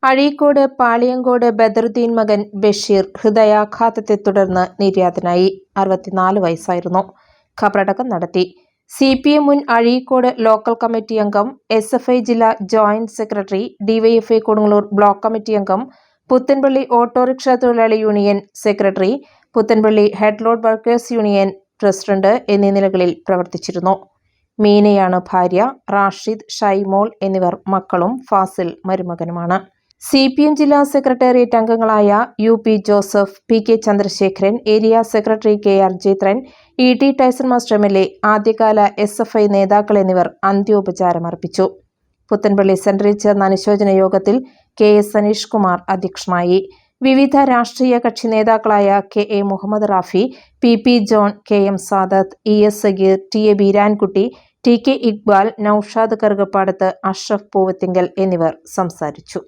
അഴീക്കോട് പാളിയങ്കോട് ബദറുദ്ദീൻ മകൻ ബഷീർ ഹൃദയാഘാതത്തെ തുടർന്ന് നിര്യാതനായി. 64 വയസ്സായിരുന്നു. ഖബറടക്കം നടത്തി. CPM മുൻ അഴീക്കോട് ലോക്കൽ കമ്മിറ്റി അംഗം, SFI ജില്ലാ joint secretary, DYFI Kodungallur block committee അംഗം, പുത്തൻപള്ളി ഓട്ടോറിക്ഷ തൊഴിലാളി union secretary, Puthanpally head load workers union president എന്നീ നിലകളിൽ പ്രവർത്തിച്ചിരുന്നു. മീനയാണ് ഭാര്യ. റാഷിദ്, ഷൈമോൾ എന്നിവർ മക്കളും ഫാസിൽ മരുമകനുമാണ്. CPM ജില്ലാ സെക്രട്ടേറിയറ്റ് അംഗങ്ങളായ UP Joseph, PK Chandrasekharan, area secretary KR Jethran, ET Tyson master MLA, ആദ്യകാല SFI നേതാക്കൾ എന്നിവർ അന്ത്യോപചാരം അർപ്പിച്ചു. പുത്തൻപള്ളി സെന്ററിൽ ചേർന്ന അനുശോചന യോഗത്തിൽ KS സനീഷ് കുമാർ അധ്യക്ഷനായി. വിവിധ രാഷ്ട്രീയ കക്ഷി നേതാക്കളായ KA Muhammad Rafi, PP John, KM Sadath, ES Sagir, TA Beerankutty, TK Iqbal, Noushad Karukappadath, Ashraf Poovathinkal എന്നിവർ സംസാരിച്ചു.